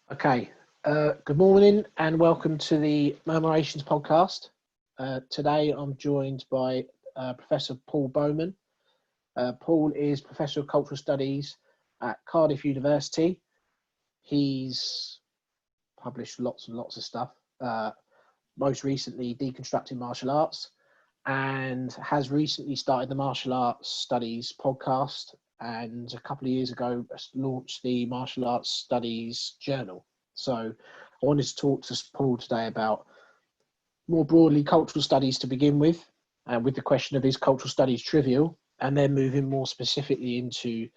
Okay, good morning and welcome to the Murmurations podcast. Today I'm joined by Professor Paul Bowman. Paul is Professor of Cultural Studies at Cardiff University. He's published lots and lots of stuff, most recently Deconstructing Martial Arts, and has recently started the Martial Arts Studies podcast, and a couple of years ago launched the Martial Arts Studies Journal. So I wanted to talk to Paul today about more broadly cultural studies to begin with, and with the question of is cultural studies trivial, and then moving more specifically into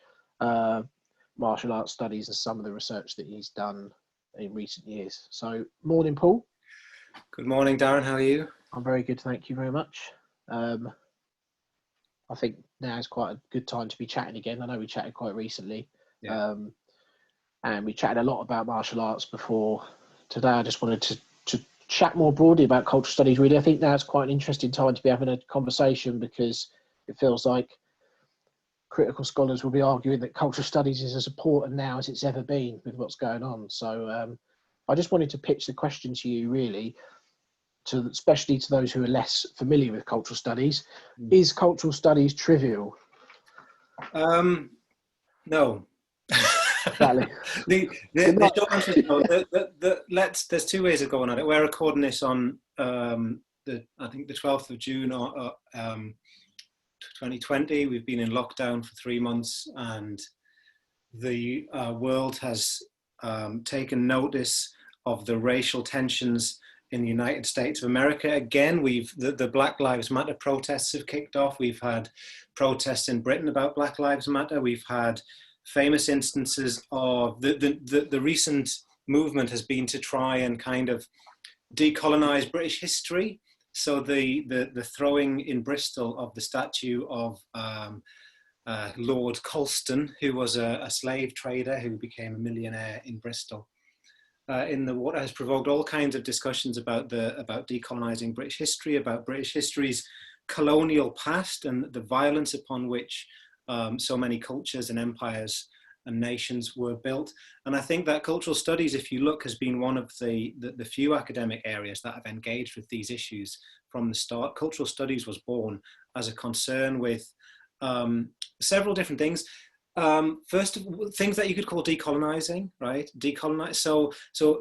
martial arts studies and some of the research that he's done in recent years. So morning, Paul. Good morning, Darren. How are you? I'm very good, thank you very much. I think now is quite a good time to be chatting again. I know we chatted quite recently, and we chatted a lot about martial arts before. Today I just wanted to chat more broadly about cultural studies, really. I think now it's quite an interesting time to be having a conversation, because it feels like critical scholars will be arguing that cultural studies is as important now as it's ever been with what's going on. So I just wanted to pitch the question to you, really, especially to those who are less familiar with cultural studies. Is cultural studies trivial? No. Exactly. the short answer is no. There's two ways of going at it. We're recording this on the 12th of June 2020. We've been in lockdown for 3 months, and the world has taken notice of the racial tensions in the United States of America. Again, the Black Lives Matter protests have kicked off. We've had protests in Britain about Black Lives Matter. We've had famous instances of the recent movement has been to try and kind of decolonize British history. So the throwing in Bristol of the statue of Lord Colston, who was a slave trader who became a millionaire in Bristol, in the water, has provoked all kinds of discussions about decolonizing British history, about British history's colonial past and the violence upon which so many cultures and empires and nations were built. And I think that cultural studies, if you look, has been one of the few academic areas that have engaged with these issues from the start. Cultural studies was born as a concern with several different things. First, things that you could call decolonizing, right? So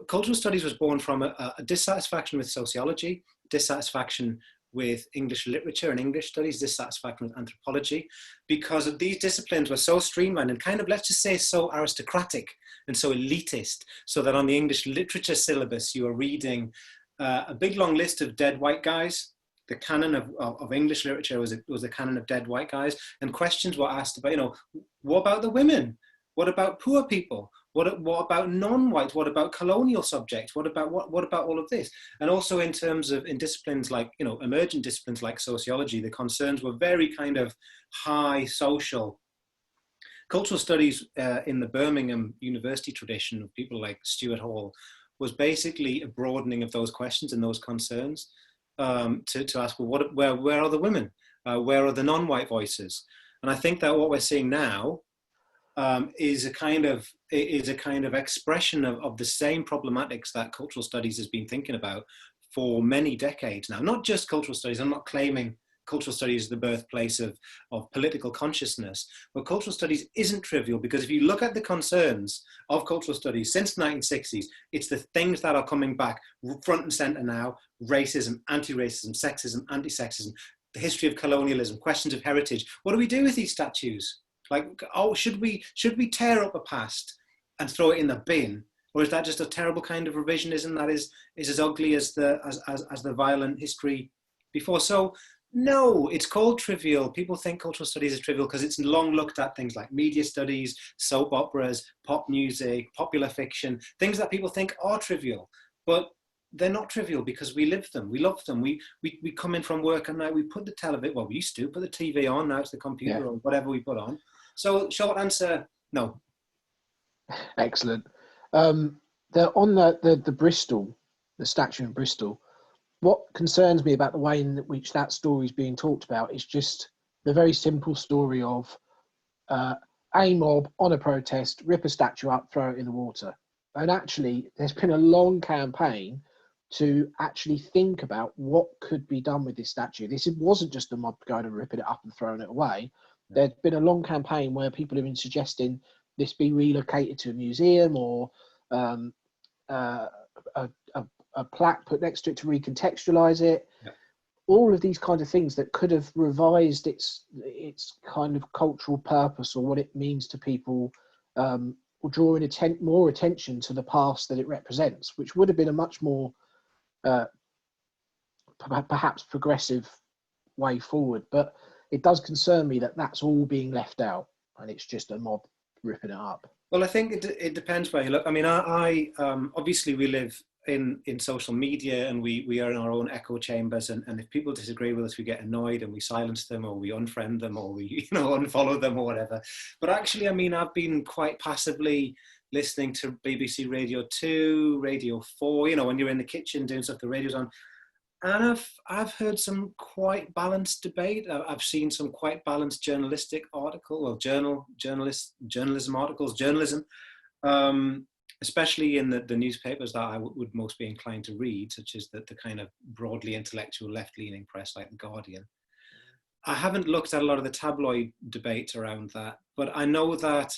cultural studies was born from a dissatisfaction with sociology, dissatisfaction with English literature and English studies, dissatisfaction with anthropology, because these disciplines were so streamlined and kind of, let's just say, so aristocratic and so elitist, so that on the English literature syllabus, you were reading a big long list of dead white guys. The canon of English literature was a canon of dead white guys, and questions were asked about, what about the women? What about poor people? What about non-whites? What about colonial subjects? What about all of this? And also in terms of in disciplines like, emergent disciplines like sociology, the concerns were very kind of high social. Cultural studies in the Birmingham University tradition of people like Stuart Hall was basically a broadening of those questions and those concerns, to ask, well, where are the women? Where are the non-white voices? And I think that what we're seeing now is a kind of expression of the same problematics that cultural studies has been thinking about for many decades now. Not just cultural studies. I'm not claiming cultural studies is the birthplace of political consciousness, but cultural studies isn't trivial, because if you look at the concerns of cultural studies since the 1960s, it's the things that are coming back front and center now: racism, anti-racism, sexism, anti-sexism, the history of colonialism, questions of heritage. What do we do with these statues? Like, should we tear up a past and throw it in the bin, or is that just a terrible kind of revisionism that is as ugly as the violent history before? So no, it's called trivial. People think cultural studies is trivial because it's long looked at things like media studies, soap operas, pop music, popular fiction, things that people think are trivial, but they're not trivial because we live them, we love them. We come in from work at night, we put the television, well, we used to put the TV on, now it's the computer or whatever we put on. So short answer, no. Excellent. On the Bristol, the statue in Bristol, what concerns me about the way in which that story is being talked about is just the very simple story of a mob on a protest, rip a statue up, throw it in the water. And actually, there's been a long campaign to actually think about what could be done with this statue. This wasn't just the mob going and ripping it up and throwing it away. There's been a long campaign where people have been suggesting this be relocated to a museum, or a plaque put next to it to recontextualize it. Yeah. All of these kind of things that could have revised its kind of cultural purpose, or what it means to people, or drawing more attention to the past that it represents, which would have been a much more perhaps progressive way forward. But it does concern me that that's all being left out, and it's just a mob ripping it up. Well, I think it depends where you look. I mean, I obviously we live in social media, and we are in our own echo chambers, and if people disagree with us, we get annoyed and we silence them, or we unfriend them, or we unfollow them, or whatever. But actually, I mean, I've been quite passively listening to BBC Radio 2, Radio 4, when you're in the kitchen doing stuff, the radio's on. And I've heard some quite balanced debate. I've seen some quite balanced journalistic journalism articles, especially in the newspapers that I would most be inclined to read, such as the kind of broadly intellectual left-leaning press like The Guardian. I haven't looked at a lot of the tabloid debate around that, but I know that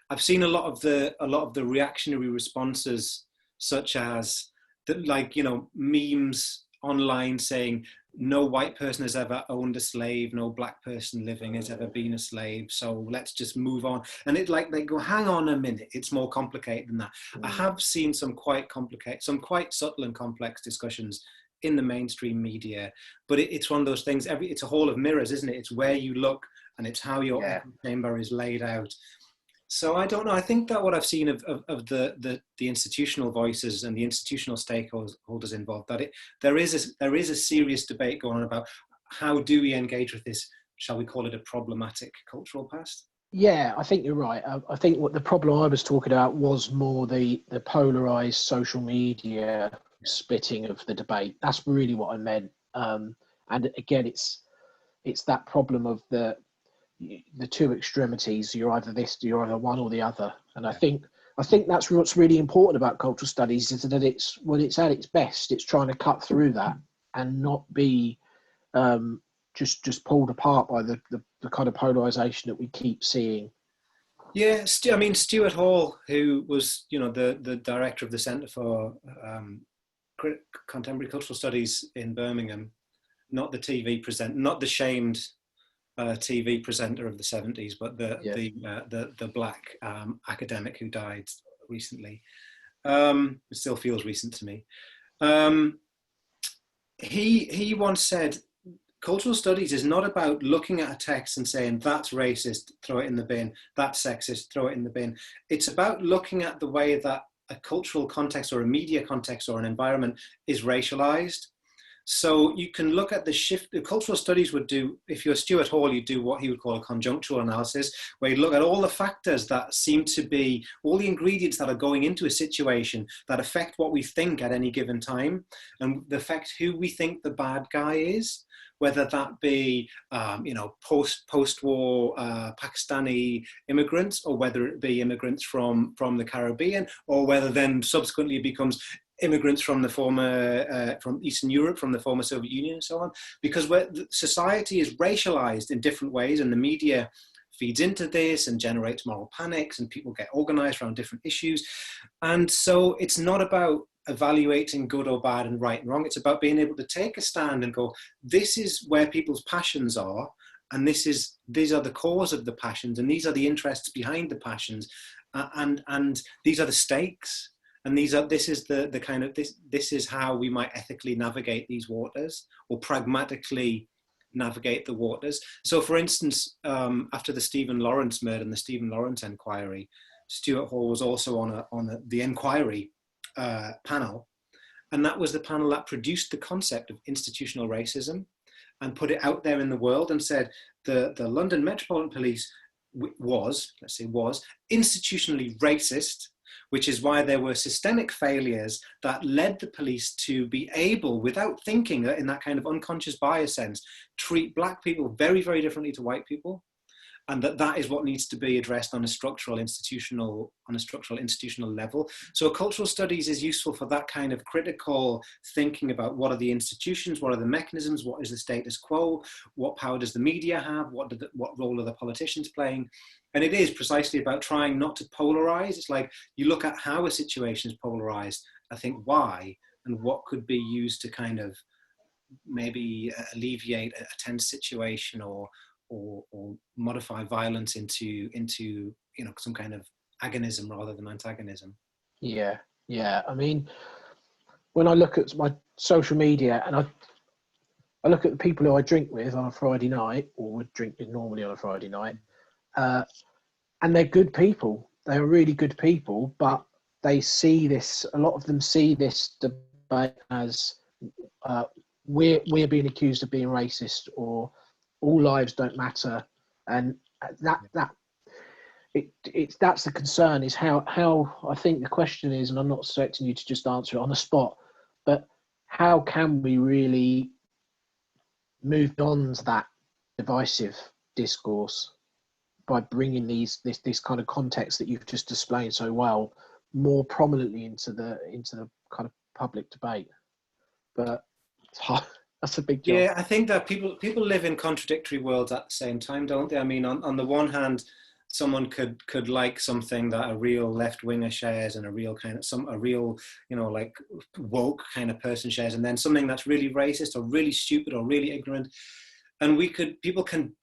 I've seen a lot of the reactionary responses, such as memes online saying no white person has ever owned a slave, no black person living has ever been a slave, so let's just move on. And they go, hang on a minute, it's more complicated than that. I have seen some quite subtle and complex discussions in the mainstream media, but it's one of those things, it's a hall of mirrors, isn't it? It's where you look, and it's how your echo chamber is laid out. So I don't know. I think that what I've seen of the institutional voices and the institutional stakeholders involved, that there is a serious debate going on about how do we engage with this, shall we call it a problematic cultural past? Yeah, I think you're right. I think what the problem I was talking about was more the polarized social media splitting of the debate. That's really what I meant. And again, it's that problem of the two extremities. You're either one or the other. And I think that's what's really important about cultural studies, is that it's, when it's at its best, it's trying to cut through that and not be just pulled apart by the kind of polarization that we keep seeing. Yeah, I mean, Stuart Hall, who was the director of the Centre for Contemporary Cultural Studies in Birmingham, not the shamed TV presenter of the 70s, but the black academic who died recently. It still feels recent to me. He once said, cultural studies is not about looking at a text and saying, that's racist, throw it in the bin, that's sexist, throw it in the bin. It's about looking at the way that a cultural context or a media context or an environment is racialized. So you can look at the shift. The cultural studies would do, if you're Stuart Hall, you do what he would call a conjunctural analysis, where you look at all the factors that seem to be, all the ingredients that are going into a situation that affect what we think at any given time, and affect who we think the bad guy is, whether that be, post-war Pakistani immigrants, or whether it be immigrants from the Caribbean, or whether then subsequently it becomes immigrants from from Eastern Europe, from the former Soviet Union and so on, because society is racialized in different ways, and the media feeds into this and generates moral panics, and people get organized around different issues. And so it's not about evaluating good or bad and right and wrong. It's about being able to take a stand and go, this is where people's passions are, and these are the cause of the passions, and these are the interests behind the passions, and these are the stakes. And this is how we might ethically navigate these waters, or pragmatically navigate the waters. So, for instance, after the Stephen Lawrence murder and the Stephen Lawrence inquiry, Stuart Hall was also on the inquiry panel, and that was the panel that produced the concept of institutional racism and put it out there in the world and said the London Metropolitan Police was institutionally racist, which is why there were systemic failures that led the police to be able, without thinking, in that kind of unconscious bias sense, treat black people very, very differently to white people. and that is what needs to be addressed on a structural institutional level. So cultural studies is useful for that kind of critical thinking about what are the institutions, what are the mechanisms, what is the status quo, what power does the media have, what role are the politicians playing. And it is precisely about trying not to polarize. It's like you look at how a situation is polarized, I think why, and what could be used to kind of maybe alleviate a tense situation or modify violence into some kind of agonism rather than antagonism. Yeah. I mean, when I look at my social media and I look at the people who I drink with on a Friday night, or would drink with normally on a Friday night, and they're good people. They're really good people, but they see this. A lot of them see this debate as we're being accused of being racist, or all lives don't matter, and that's the concern. Is how I think the question is, and I'm not expecting you to just answer it on the spot, but how can we really move on to that divisive discourse by bringing this kind of context that you've just displayed so well more prominently into the kind of public debate? But it's hard. That's a big job. Yeah, I think that people live in contradictory worlds at the same time, don't they? I mean, on the one hand, someone could like something that a real left winger shares and a real like woke kind of person shares, and then something that's really racist or really stupid or really ignorant. And people can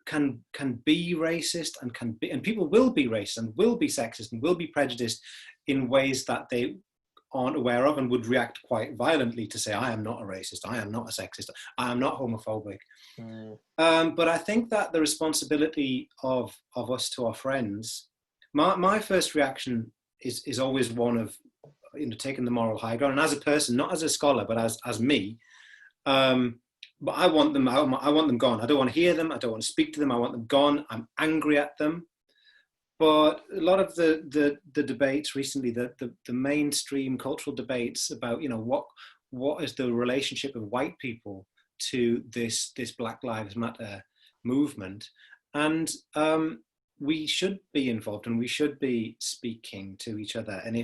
be racist and people will be racist and will be sexist and will be prejudiced in ways that they aren't aware of and would react quite violently to say, I am not a racist, I am not a sexist, I am not homophobic. But I think that the responsibility of us to our friends, my first reaction is always one of taking the moral high ground, and as a person, not as a scholar, but as me. But I want them gone. I don't want to hear them. I don't want to speak to them. I want them gone. I'm angry at them. But a lot of the debates recently, the mainstream cultural debates about, what is the relationship of white people to this Black Lives Matter movement. And we should be involved and we should be speaking to each other. And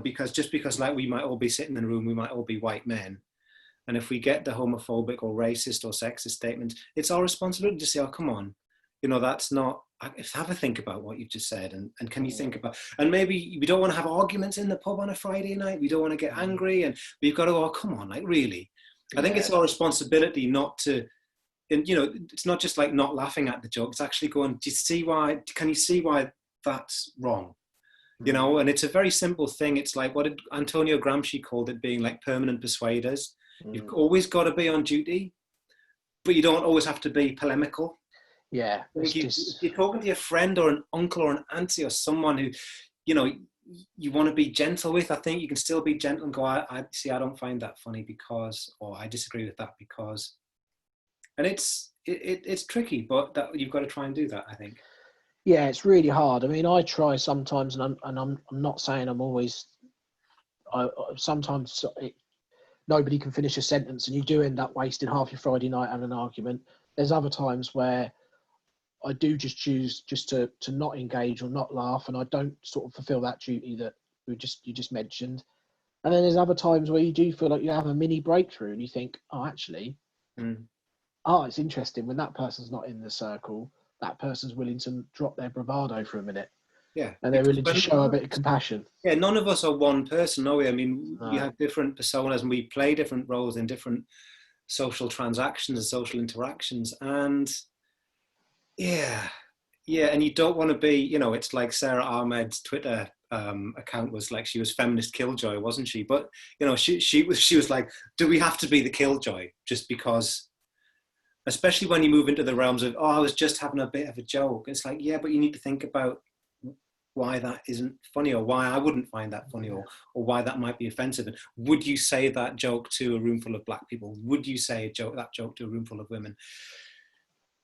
because like we might all be sitting in a room, we might all be white men. And if we get the homophobic or racist or sexist statements, it's our responsibility to say, oh, come on, that's not, have a think about what you've just said. And can you think about, and maybe we don't want to have arguments in the pub on a Friday night. We don't want to get angry, and we've got to go, oh, come on, like really. I think it's our responsibility not to, and it's not just like not laughing at the joke. It's actually going, can you see why that's wrong? And it's a very simple thing. It's like, what did Antonio Gramsci called it, being like permanent persuaders. You've always got to be on duty, but you don't always have to be polemical. Yeah. You're talking to your friend or an uncle or an auntie or someone who, you want to be gentle with. I think you can still be gentle and go, I don't find that funny because, or I disagree with that because, and it's tricky, but that you've got to try and do that, I think. Yeah, it's really hard. I mean, I try sometimes, and I'm not saying I'm always. Sometimes nobody can finish a sentence, and you do end up wasting half your Friday night having an argument. There's other times where I do just choose just to not engage or not laugh, and I don't sort of fulfil that duty that you just mentioned. And then there's other times where you do feel like you have a mini breakthrough, and you think, oh, actually, it's interesting when that person's not in the circle. That person's willing to drop their bravado for a minute. Yeah. And they're willing to show a bit of compassion. Yeah, none of us are one person, are we? I mean, we have different personas and we play different roles in different social transactions and social interactions. And yeah, and you don't want to be, it's like Sarah Ahmed's Twitter account was like, she was feminist killjoy, wasn't she? But, she was like, do we have to be the killjoy just because, especially when you move into the realms of, I was just having a bit of a joke. It's like, yeah, but you need to think about why that isn't funny, or why I wouldn't find that funny, or why that might be offensive. And would you say that joke to a room full of Black people? Would you say that joke to a room full of women?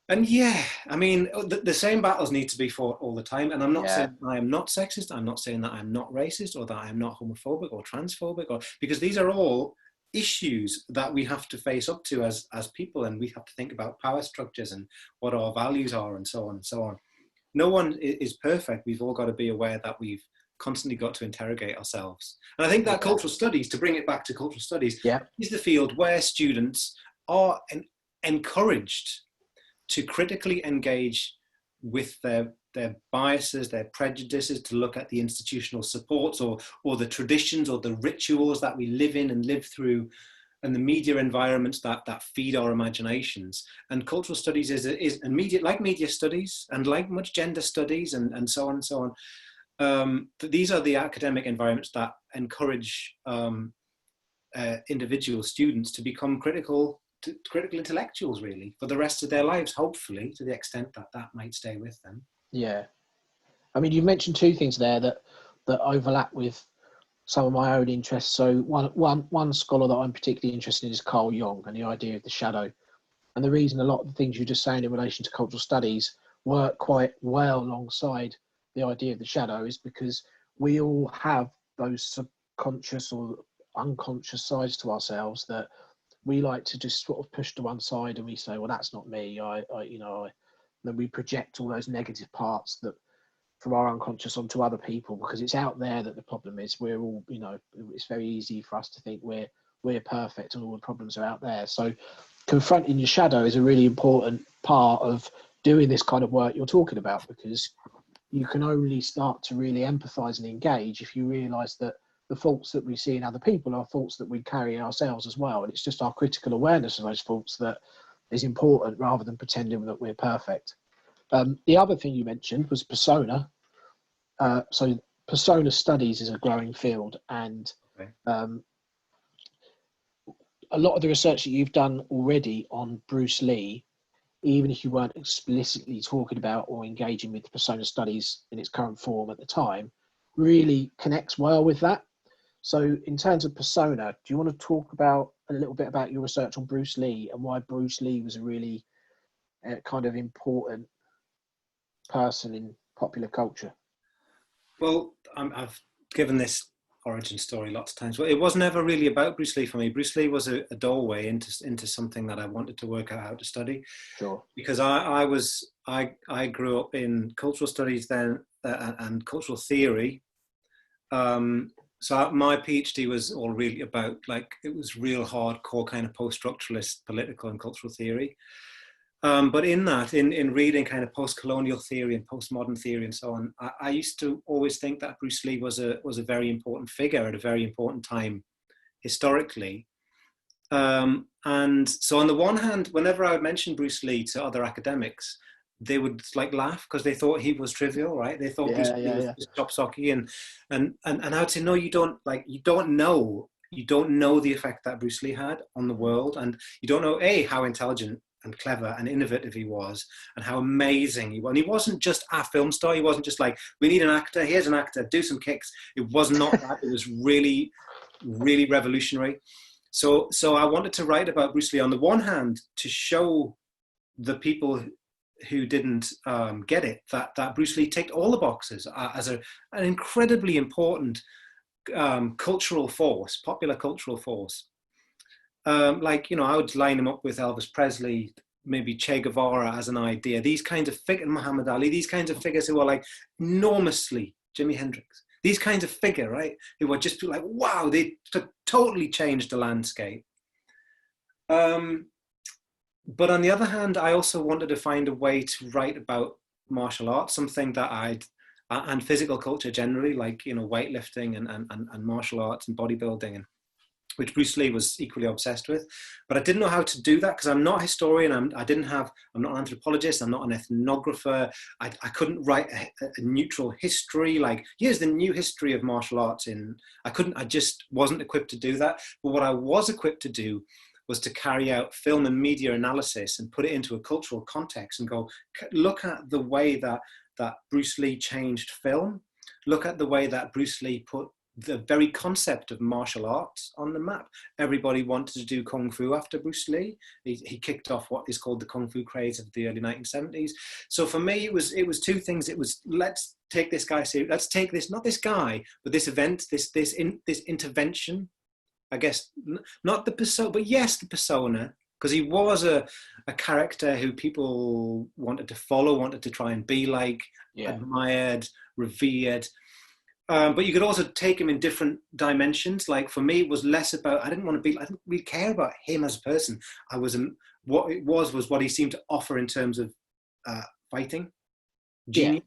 And yeah, I mean, the same battles need to be fought all the time. And I'm not saying I am not sexist. I'm not saying that I'm not racist, or that I'm not homophobic or transphobic, because these are all issues that we have to face up to as people, and we have to think about power structures and what our values are and so on and so on. no one is perfect. We've all got to be aware that we've constantly got to interrogate ourselves. And I think that cultural studies, to bring it back to cultural studies, is the field where students are encouraged to critically engage with their biases, their prejudices, to look at the institutional supports or the traditions or the rituals that we live in and live through, and the media environments that feed our imaginations. And cultural studies is media, like media studies and like much gender studies and so on and so on. These are the academic environments that encourage individual students to become critical intellectuals, really, for the rest of their lives, hopefully, to the extent that might stay with them. Yeah. I mean, you mentioned two things there that overlap with some of my own interests. So one scholar that I'm particularly interested in is Carl Jung and the idea of the shadow. And the reason a lot of the things you're just saying in relation to cultural studies work quite well alongside the idea of the shadow is because we all have those subconscious or unconscious sides to ourselves that we like to just sort of push to one side, and we say, well, that's not me. Then we project all those negative parts that from our unconscious onto other people, because it's out there that the problem is. We're all, it's very easy for us to think we're perfect and all the problems are out there. So confronting your shadow is a really important part of doing this kind of work you're talking about, because you can only start to really empathize and engage if you realize that the faults that we see in other people are faults that we carry ourselves as well. And it's just our critical awareness of those faults that is important, rather than pretending that we're perfect. The other thing you mentioned was persona. So persona studies is a growing field, and a lot of the research that you've done already on Bruce Lee, even if you weren't explicitly talking about or engaging with persona studies in its current form at the time, really connects well with that. So in terms of persona, do you want to talk about a little bit about your research on Bruce Lee and why Bruce Lee was a really kind of important person in popular culture? Well, I've given this origin story lots of times, but it was never really about Bruce Lee for me. Bruce Lee was a doorway into something that I wanted to work out how to study. Sure. Because I grew up in cultural studies then and cultural theory. So my PhD was all really about, like, it was real hardcore kind of post-structuralist political and cultural theory. But in that, in reading kind of post-colonial theory and postmodern theory and so on, I used to always think that Bruce Lee was a very important figure at a very important time historically. And so on the one hand, whenever I would mention Bruce Lee to other academics, they would like laugh because they thought he was trivial, right? They thought Bruce Lee was just chop socky, and I would say, no, you don't know the effect that Bruce Lee had on the world, and you don't know how intelligent and clever and innovative he was, and how amazing he was. And he wasn't just a film star. He wasn't just like, we need an actor, here's an actor, do some kicks. It was not that. It was really, really revolutionary. So I wanted to write about Bruce Lee on the one hand to show the people who didn't get it that Bruce Lee ticked all the boxes as an incredibly important cultural force, popular cultural force. I would line him up with Elvis Presley, maybe Che Guevara as an idea. These kinds of figures, Muhammad Ali, these kinds of figures who are like enormously, Jimi Hendrix. These kinds of figure, right? Who were just like, wow, they totally changed the landscape. But on the other hand, I also wanted to find a way to write about martial arts, something that and physical culture generally, like, weightlifting and martial arts and bodybuilding, and which Bruce Lee was equally obsessed with. But I didn't know how to do that because I'm not a historian. I'm not an anthropologist. I'm not an ethnographer. I couldn't write a neutral history, like, here's the new history of martial arts I just wasn't equipped to do that. But what I was equipped to do was to carry out film and media analysis and put it into a cultural context and go, look at the way that Bruce Lee changed film. Look at the way that Bruce Lee put the very concept of martial arts on the map. Everybody wanted to do Kung Fu after Bruce Lee. He kicked off what is called the Kung Fu craze of the early 1970s. So for me, it was two things. It was, let's take this guy seriously. Let's take this, not this guy, but this event, this intervention, I guess, not the persona, but yes, the persona, because he was a character who people wanted to follow, wanted to try and be like, admired, revered. But you could also take him in different dimensions. Like for me, it was less about, I didn't really care about him as a person. What it was what he seemed to offer in terms of fighting, genius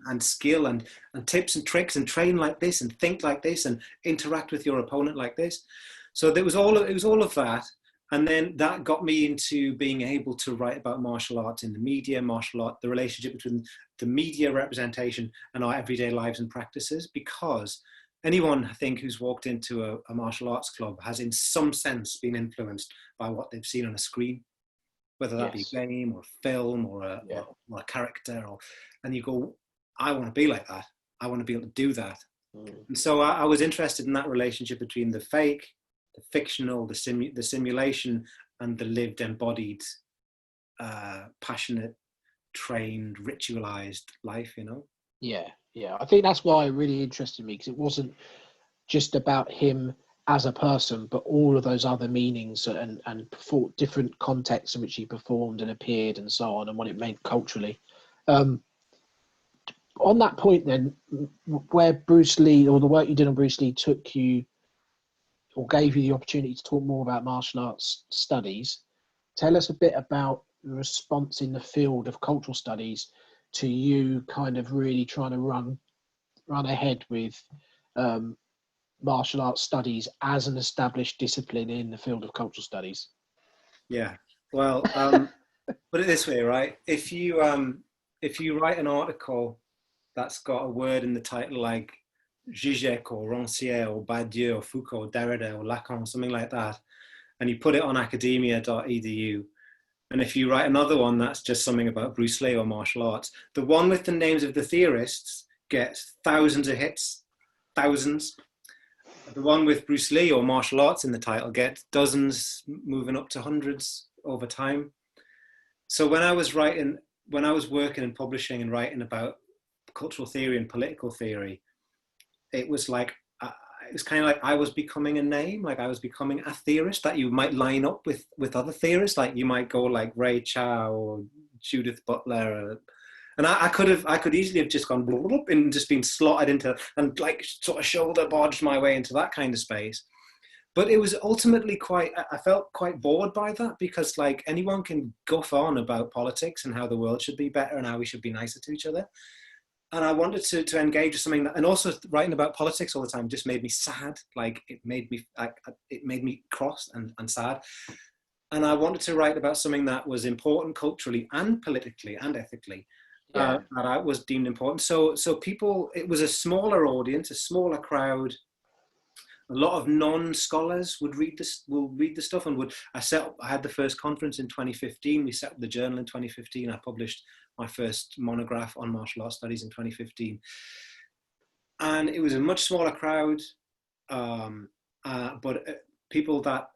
and skill and tips and tricks, and train like this and think like this and interact with your opponent like this. So it was all of that. And then that got me into being able to write about martial arts in the media, martial art, the relationship between the media representation and our everyday lives and practices, because anyone, I think, who's walked into a martial arts club has in some sense been influenced by what they've seen on a screen, whether that be a game or film or a character, and you go, I want to be like that. I want to be able to do that. And so I was interested in that relationship between the fake, the fictional, the simulation, and the lived, embodied, passionate, trained, ritualized life, you know? Yeah. I think that's why it really interested me, because it wasn't just about him as a person, but all of those other meanings and different contexts in which he performed and appeared and so on, and what it meant culturally. On that point then, where Bruce Lee, or the work you did on Bruce Lee, took you or gave you the opportunity to talk more about martial arts studies, tell us a bit about the response in the field of cultural studies to you kind of really trying to run ahead with martial arts studies as an established discipline in the field of cultural studies. Yeah, well, put it this way, right? If you write an article that's got a word in the title like Zizek or Rancière or Badiou or Foucault, Derrida or Lacan, something like that, and you put it on academia.edu, and if you write another one that's just something about Bruce Lee or martial arts, the one with the names of the theorists gets thousands of hits, thousands. The one with Bruce Lee or martial arts in the title gets dozens, moving up to hundreds over time. So when I was working and publishing and writing about cultural theory and political theory, it was kind of like I was becoming a name, like I was becoming a theorist that you might line up with other theorists, like you might go like Ray Chow or Judith Butler, and I could easily have just gone and just been slotted into and like sort of shoulder barged my way into that kind of space. But it was ultimately I felt quite bored by that, because like anyone can guff on about politics and how the world should be better and how we should be nicer to each other. And I wanted to engage with something that, and also writing about politics all the time just made me sad. Like it made me cross and sad. And I wanted to write about something that was important culturally and politically and ethically, that I was deemed important. So people, it was a smaller audience, a smaller crowd. A lot of non-scholars will read the stuff, and I had the first conference in 2015. We set up the journal in 2015. I published my first monograph on martial arts studies in 2015. And it was a much smaller crowd, but people that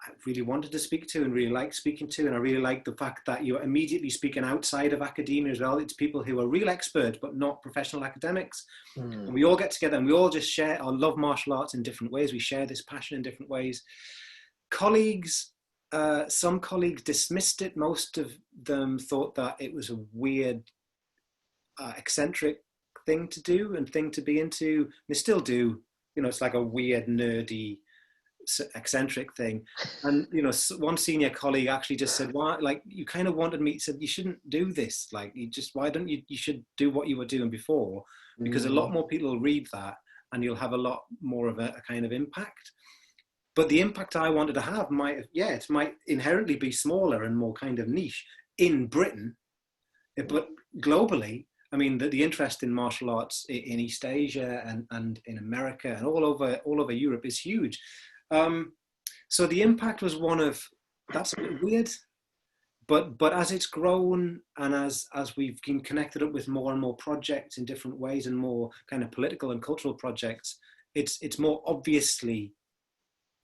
I really wanted to speak to and really liked speaking to. And I really liked the fact that you're immediately speaking outside of academia as well. It's people who are real experts, but not professional academics. And we all get together and we all just share our love martial arts in different ways. We share this passion in different ways. Colleagues, some colleagues dismissed it. Most of them thought that it was a weird, eccentric thing to do and thing to be into. They still do. You know, it's like a weird, nerdy, eccentric thing. And one senior colleague actually just said, why, like, you kind of wanted me, said you shouldn't do this, like, why don't you should do what you were doing before, because a lot more people will read that and you'll have a lot more of a kind of impact. But the impact I wanted to have might inherently be smaller and more kind of niche in Britain, but globally, I mean, the interest in martial arts in East Asia and in America and all over Europe is huge. So the impact was one of, that's a bit weird, but as it's grown and as we've been connected up with more and more projects in different ways and more kind of political and cultural projects, it's more obviously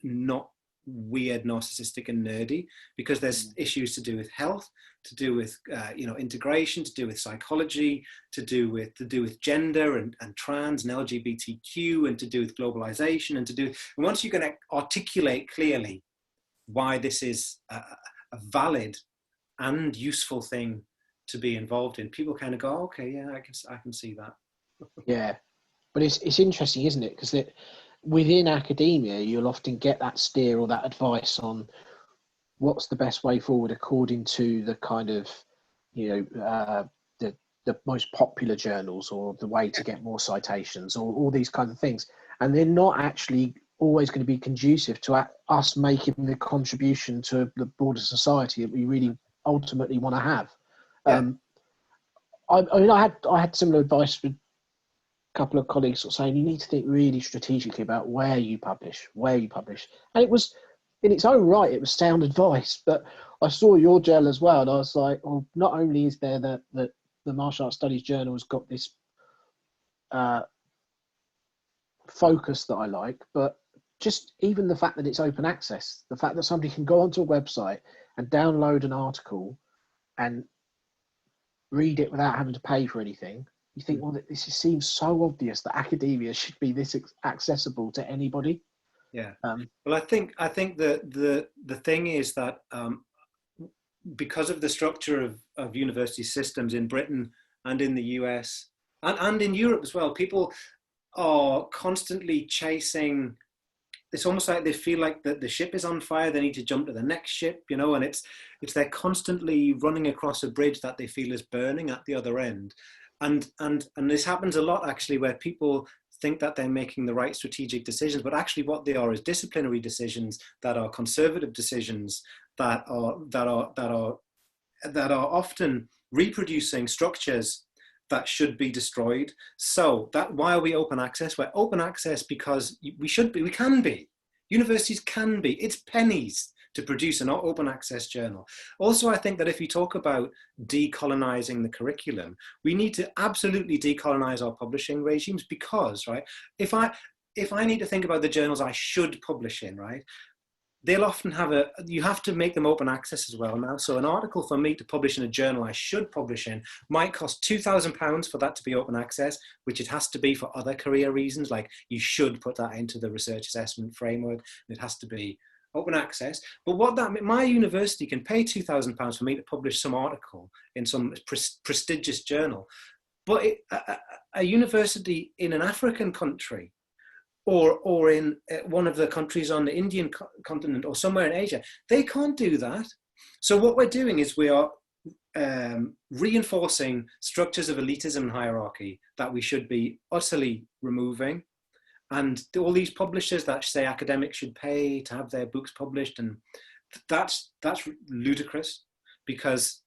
not weird, narcissistic and nerdy, because there's issues to do with health, to do with integration, to do with psychology, to do with gender and trans and LGBTQ, and to do with globalization, and once you can articulate clearly why this is valid and useful thing to be involved in, people kind of go, okay, yeah, I can see that. Yeah, but it's interesting, isn't it? Because within academia, you'll often get that steer or that advice on what's the best way forward according to the kind of, the most popular journals, or the way to get more citations, or all these kind of things. And they're not actually always going to be conducive to us making the contribution to the broader society that we really ultimately want to have. Yeah. I had similar advice with a couple of colleagues sort of saying you need to think really strategically about where you publish. And it was, in its own right, it was sound advice. But I saw your journal as well, and I was like, well, not only is there that the Martial Arts Studies Journal has got this focus that I like, but just even the fact that it's open access, the fact that somebody can go onto a website and download an article and read it without having to pay for anything. You think, well, this seems so obvious that academia should be this accessible to anybody. Yeah. Well, I think the thing is that because of the structure of university systems in Britain and in the US and in Europe as well, people are constantly chasing. It's almost like they feel like the ship is on fire. They need to jump to the next ship, and it's they're constantly running across a bridge that they feel is burning at the other end. And this happens a lot, actually, where people think that they're making the right strategic decisions, but actually what they are is disciplinary decisions that are conservative decisions that are often reproducing structures that should be destroyed. So why are we open access? We're open access because we can be. Universities can be. It's pennies to produce an open access journal. Also, I think that if you talk about decolonizing the curriculum, we need to absolutely decolonize our publishing regimes, because, right, if I need to think about the journals I should publish in, right, they'll often you have to make them open access as well now. So an article for me to publish in a journal I should publish in might cost £2,000 for that to be open access, which it has to be for other career reasons, like you should put that into the research assessment framework. It has to be open access. But my university can pay £2,000 for me to publish some article in some prestigious journal. But a university in an African country, or in one of the countries on the Indian continent, or somewhere in Asia, they can't do that. So what we're doing is we are reinforcing structures of elitism and hierarchy that we should be utterly removing. And all these publishers that say academics should pay to have their books published, and that's ludicrous, because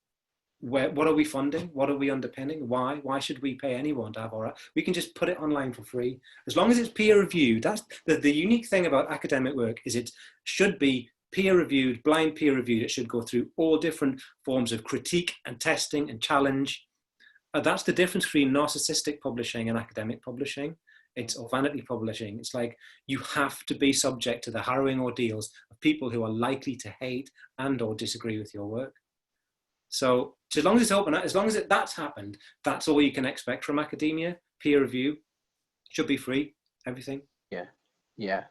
what are we funding? What are we underpinning? Why should we pay anyone to have we can just put it online for free. As long as it's peer reviewed. That's the unique thing about academic work, is it should be peer reviewed, blind peer reviewed. It should go through all different forms of critique and testing and challenge. That's the difference between narcissistic publishing and academic publishing. Or vanity publishing. It's like you have to be subject to the harrowing ordeals of people who are likely to hate and or disagree with your work. So as long as it's open, as long as that's happened, that's all you can expect from academia. Peer review should be free. Everything. Yeah.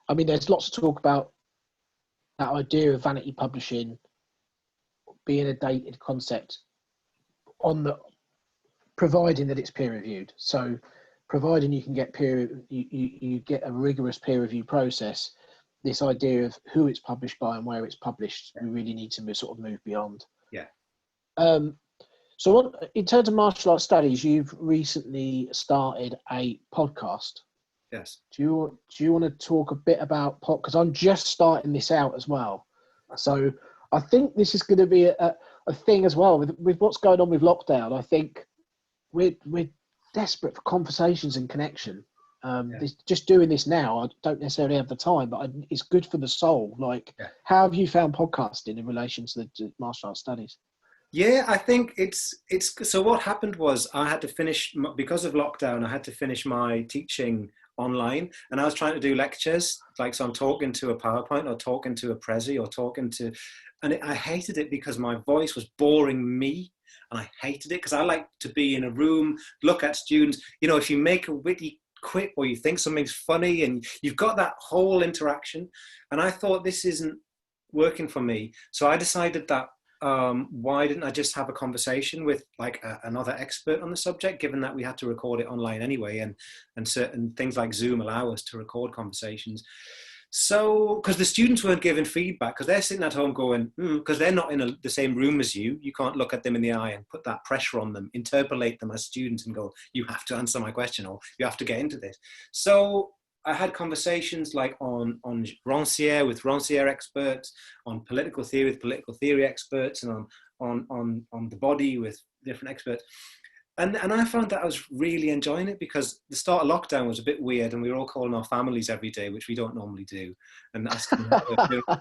I mean, there's lots to talk about that idea of vanity publishing being a dated concept, providing that it's peer reviewed. So, providing you can get you get a rigorous peer review process, this idea of who it's published by and where it's published, we really need to sort of move beyond. Yeah. So in terms of martial arts studies, you've recently started a podcast. Yes. Do you want to talk a bit about because I'm just starting this out as well. So I think this is going to be a thing as well with what's going on with lockdown. I think we're desperate for conversations and connection. Just doing this now, I don't necessarily have the time, but it's good for the soul. How have you found podcasting in relation to the martial arts studies? Yeah, I think it's so what happened was I had to finish, because of lockdown, I had to finish my teaching online, and I was trying to do lectures, so I'm talking to a PowerPoint or talking to a Prezi or I hated it because my voice was boring me. And I hated it because I like to be in a room, look at students. If you make a witty quip or you think something's funny and you've got that whole interaction. And I thought this isn't working for me. So I decided that why didn't I just have a conversation with like another expert on the subject, given that we had to record it online anyway, and certain things like Zoom allow us to record conversations. So, because the students weren't giving feedback, because they're sitting at home going, because they're not in the same room as you can't look at them in the eye and put that pressure on them, interpolate them as students and go, you have to answer my question, or you have to get into this. So I had conversations like on Rancière with Rancière experts, on political theory with political theory experts, and on the body with different experts. And I found that I was really enjoying it, because the start of lockdown was a bit weird, and we were all calling our families every day, which we don't normally do, and asking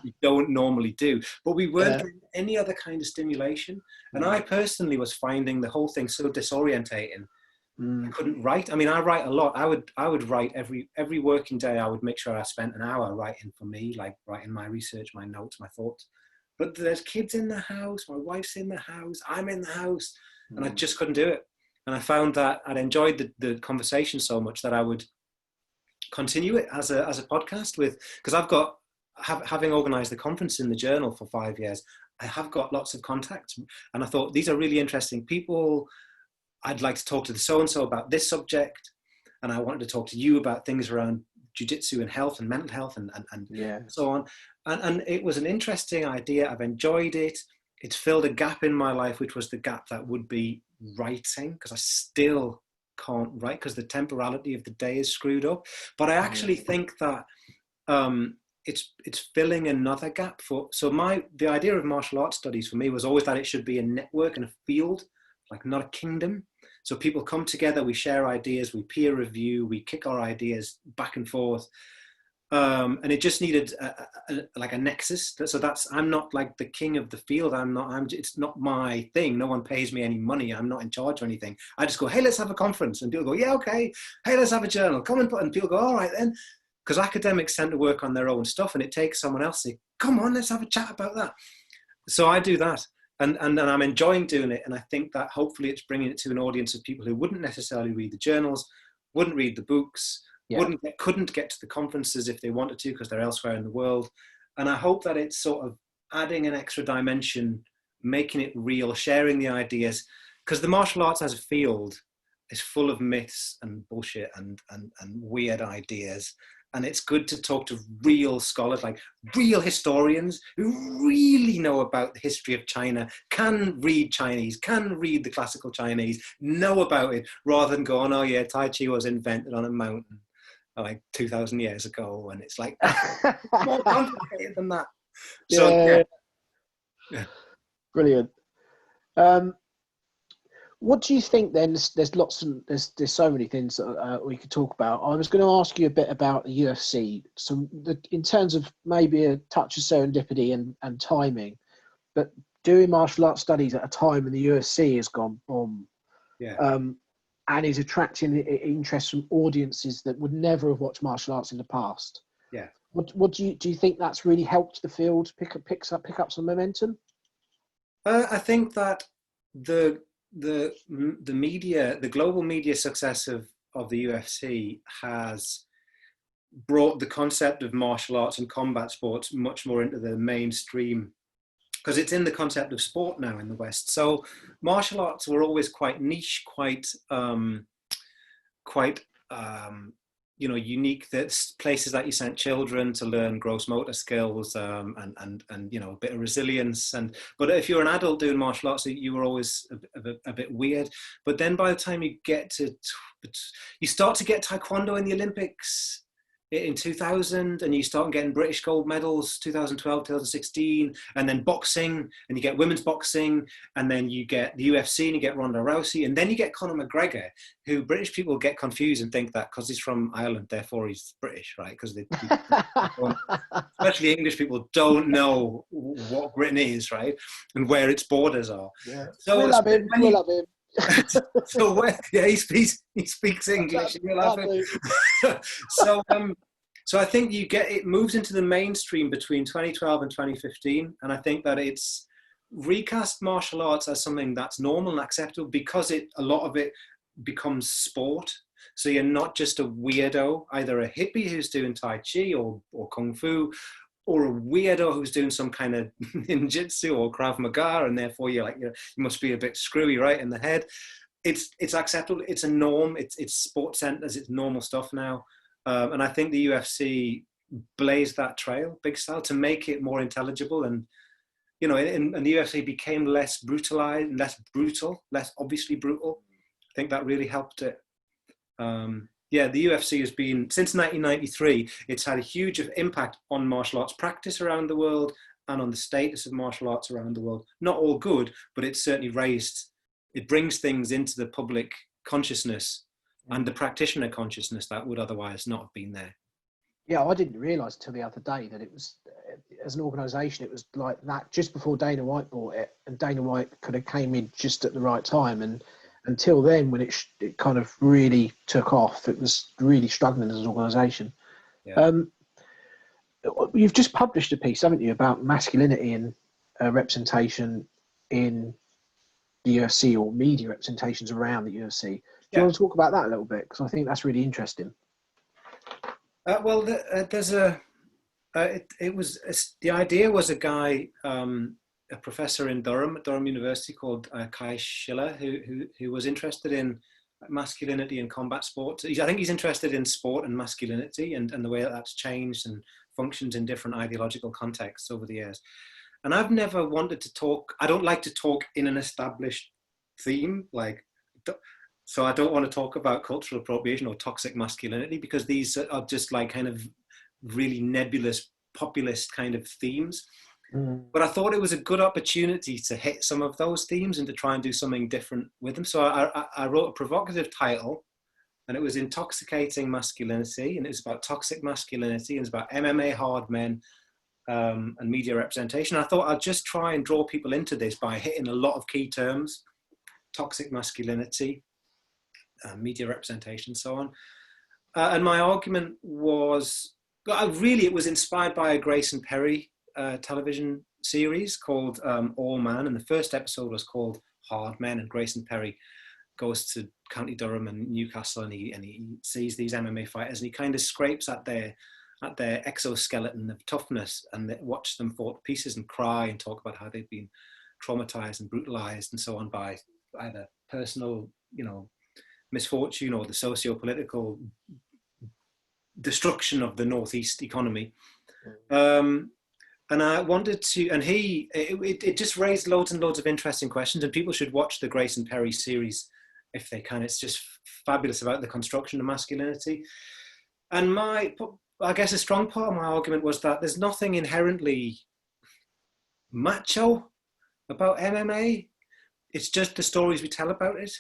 we don't normally do. But we weren't getting any other kind of stimulation. And I personally was finding the whole thing so disorientating. I couldn't write. I mean, I write a lot. I would write every working day. I would make sure I spent an hour writing for me, like writing my research, my notes, my thoughts. But there's kids in the house, my wife's in the house, I'm in the house, and I just couldn't do it. And I found that I'd enjoyed the conversation so much that I would continue it as a podcast because I've got, having organised the conference in the journal for 5 years, I have got lots of contacts. And I thought, these are really interesting people. I'd like to talk to the so-and-so about this subject. And I wanted to talk to you about things around jiu-jitsu and health and mental health and so on. And it was an interesting idea. I've enjoyed it. It's filled a gap in my life, which was the gap that would be writing, because I still can't write because the temporality of the day is screwed up. But I actually think that it's filling another gap the idea of martial arts studies for me was always that it should be a network and a field, like not a kingdom. So people come together, we share ideas, we peer review, we kick our ideas back and forth. And it just needed like a nexus. So I'm not like the king of the field. It's not my thing. No one pays me any money. I'm not in charge or anything. I just go, hey, let's have a conference. And people go, yeah, okay. Hey, let's have a journal. Come and people go, all right then. Because academics tend to work on their own stuff, and it takes someone else to say, come on, let's have a chat about that. So I do that. And I'm enjoying doing it. And I think that hopefully it's bringing it to an audience of people who wouldn't necessarily read the journals, wouldn't read the books, couldn't get to the conferences if they wanted to because they're elsewhere in the world. And I hope that it's sort of adding an extra dimension, making it real, sharing the ideas, because the martial arts as a field is full of myths and bullshit and weird ideas. And it's good to talk to real scholars, like real historians who really know about the history of China, can read Chinese, can read the classical Chinese, know about it, rather than going, oh yeah, Tai Chi was invented on a mountain like 2,000 years ago. And it's like more complicated than that. So, yeah. Brilliant. What do you think then? There's so many things that we could talk about. I was going to ask you a bit about the UFC, in terms of maybe a touch of serendipity and timing, but doing martial arts studies at a time when the UFC has gone boom, and is attracting interest from audiences that would never have watched martial arts in the past. Yeah. What do you think that's really helped the field pick up some momentum? I think that the media, the global media success of the UFC has brought the concept of martial arts and combat sports much more into the mainstream, because it's in the concept of sport now in the West. So martial arts were always quite niche, quite unique. That's places that you sent children to learn gross motor skills and a bit of resilience. But if you're an adult doing martial arts, you were always a bit weird. But then by the time you start to get taekwondo in the Olympics in 2000, and you start getting British gold medals 2012, 2016, and then boxing, and you get women's boxing, and then you get the UFC, and you get Ronda Rousey, and then you get Conor McGregor, who British people get confused and think that because he's from Ireland, therefore he's British, right? Because especially English people don't know what Britain is, right, and where its borders are. Yeah. So we love him. So he speaks English. So I think it moves into the mainstream between 2012 and 2015, and I think that it's recast martial arts as something that's normal and acceptable because a lot of it becomes sport. So you're not just a weirdo, either a hippie who's doing Tai Chi or Kung Fu, or a weirdo who's doing some kind of ninjutsu or Krav Maga, and therefore you're like, you must be a bit screwy, right, in the head. It's acceptable. It's a norm. It's sports centers. It's normal stuff now. And I think the UFC blazed that trail, big style, to make it more intelligible. And, and the UFC became less brutalized, less brutal, less obviously brutal. I think that really helped it. The UFC has been, since 1993, it's had a huge impact on martial arts practice around the world and on the status of martial arts around the world. Not all good, but it's certainly it brings things into the public consciousness and the practitioner consciousness that would otherwise not have been there. Yeah, I didn't realise until the other day that it was, as an organisation, it was like that just before Dana White bought it, and Dana White could have came in just at the right time. And until then, when it kind of really took off, it was really struggling as an organisation. Yeah. You've just published a piece, haven't you, about masculinity and representation in the UFC, or media representations around the UFC. Do you want to talk about that a little bit? Because I think that's really interesting. The idea was a guy, a professor in Durham University called Kai Schiller, who was interested in masculinity and combat sports. I think he's interested in sport and masculinity and the way that's changed and functions in different ideological contexts over the years. And I've never wanted to talk, I don't like to talk in an established theme, so I don't want to talk about cultural appropriation or toxic masculinity, because these are just like kind of really nebulous, populist kind of themes. But I thought it was a good opportunity to hit some of those themes and to try and do something different with them. So I wrote a provocative title, and it was Intoxicating Masculinity, and it was about toxic masculinity, and it's about MMA hard men, and media representation. I thought I'd just try and draw people into this by hitting a lot of key terms: toxic masculinity, media representation, so on. And my argument was, it was inspired by a Grace and Perry television series called All Man, and the first episode was called Hard Men, and Grace and Perry goes to County Durham and Newcastle, and he sees these MMA fighters, and he kind of scrapes at their exoskeleton of toughness, and watch them fall to pieces and cry and talk about how they've been traumatized and brutalized and so on by either personal, misfortune or the socio-political destruction of the Northeast economy. And I wanted to, and it just raised loads and loads of interesting questions, and people should watch the Grace and Perry series if they can. It's just fabulous about the construction of masculinity. And I guess a strong part of my argument was that there's nothing inherently macho about MMA. It's just the stories we tell about it.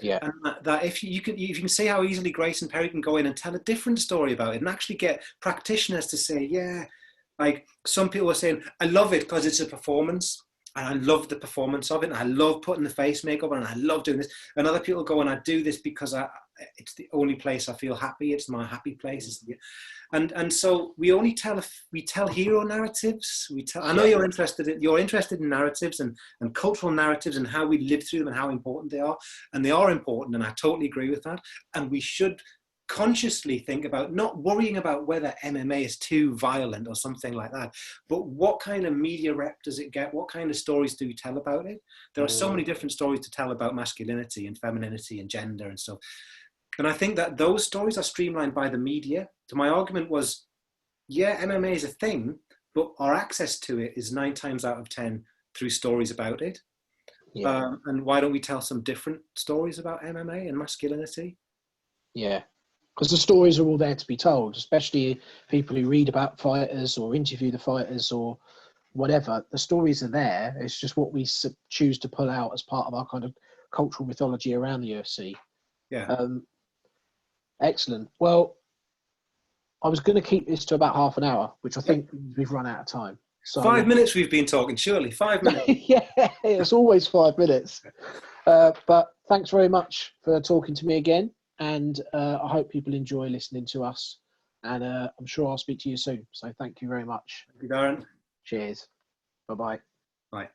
Yeah. And that if you can see how easily Grace and Perry can go in and tell a different story about it, and actually get practitioners to say, yeah, like some people are saying, I love it because it's a performance, and I love the performance of it, and I love putting the face makeup on, and I love doing this. And other people go, and I do this because it's the only place I feel happy. It's my happy place. And so we tell hero narratives. I know you're interested in narratives and cultural narratives and how we live through them and how important they are. And they are important, and I totally agree with that. And we should consciously think about not worrying about whether MMA is too violent or something like that, but what kind of media rep does it get? What kind of stories do we tell about it? There are so many different stories to tell about masculinity and femininity and gender and stuff. And I think that those stories are streamlined by the media. So my argument was, yeah, MMA is a thing, but our access to it is 9 times out of 10 through stories about it. Yeah. And why don't we tell some different stories about MMA and masculinity? Yeah, because the stories are all there to be told, especially people who read about fighters or interview the fighters or whatever. The stories are there. It's just what we choose to pull out as part of our kind of cultural mythology around the UFC. Yeah. Excellent. Well, I was going to keep this to about half an hour, which I think we've run out of time. So 5 minutes we've been talking, surely. 5 minutes. Yeah, it's always 5 minutes. But thanks very much for talking to me again. And I hope people enjoy listening to us. And I'm sure I'll speak to you soon. So thank you very much. Thank you, Darren. Cheers. Bye-bye. Bye.